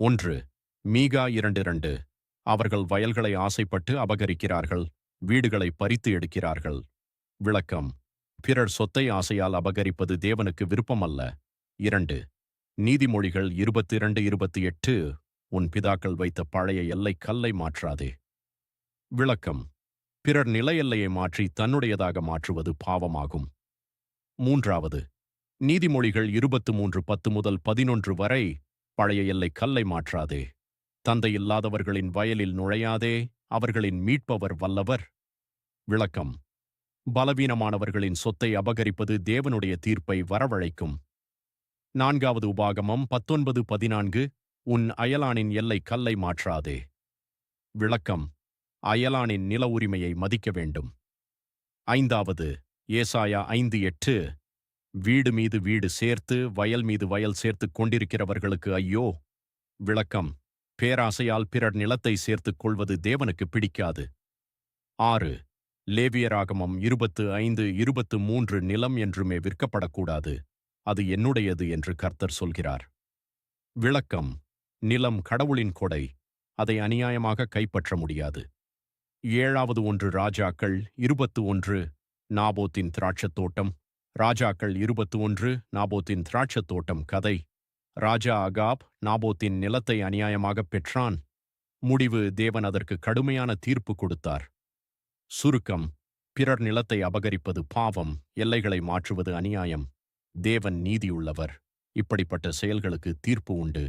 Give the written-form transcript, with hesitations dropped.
1. மீகா 2:2. அவர்கள் வயல்களை ஆசைப்பட்டு அபகரிக்கிறார்கள், வீடுகளை பறித்து எடுக்கிறார்கள். விளக்கம்: பிறர் சொத்தை ஆசையால் அபகரிப்பது தேவனுக்கு விருப்பமல்ல. 2. நீதிமொழிகள் 22:28. உன் பிதாக்கள் வைத்த பழைய எல்லை கல்லை மாற்றாதே. விளக்கம்: பிறர் நில எல்லையை மாற்றி தன்னுடையதாக மாற்றுவது பாவமாகும். 3. நீதிமொழிகள் 23:10 முதல் 11 வரை. பழைய எல்லை கல்லை மாற்றாதே. தந்தை இல்லாதவர்களின் வயலில் நுழையாதே, அவர்களின் மீட்பவர் வல்லவர். விளக்கம்: பலவீனமானவர்களின் சொத்தை அபகரிப்பது தேவனுடைய தீர்ப்பை வரவழைக்கும். 4. உபாகமம் 19:14. உன் அயலானின் எல்லை கல்லை மாற்றாதே. விளக்கம்: அயலானின் நில உரிமையை மதிக்க வேண்டும். 5. ஏசாயா 5:8. வீடு மீது வீடு சேர்த்து, வயல் மீது வயல் சேர்த்துக் கொண்டிருக்கிறவர்களுக்கு ஐயோ. விளக்கம்: பேராசையால் பிறர் நிலத்தை சேர்த்துக் கொள்வது தேவனுக்கு பிடிக்காது. 6. லேவியராகமம் 25:23. நிலம் என்றுமே விற்கப்படக்கூடாது, அது என்னுடையது என்று கர்த்தர் சொல்கிறார். விளக்கம்: நிலம் கடவுளின் கொடை, அதை அநியாயமாக கைப்பற்ற முடியாது. 7. 1 ராஜாக்கள் 21. நாபோத்தின் திராட்சத்தோட்டம். ராஜாக்கள் 21. நாபோத்தின் திராட்சத்தோட்டம் கதை. ராஜா அகாப் நாபோத்தின் நிலத்தை அநியாயமாகப் பெற்றான். முடிவு: தேவன் அதற்கு கடுமையான தீர்ப்பு கொடுத்தார். சுருக்கம்: பிறர் நிலத்தை அபகரிப்பது பாவம், எல்லைகளை மாற்றுவது அநியாயம். தேவன் நீதியுள்ளவர். இப்படிப்பட்ட செயல்களுக்கு தீர்ப்பு உண்டு.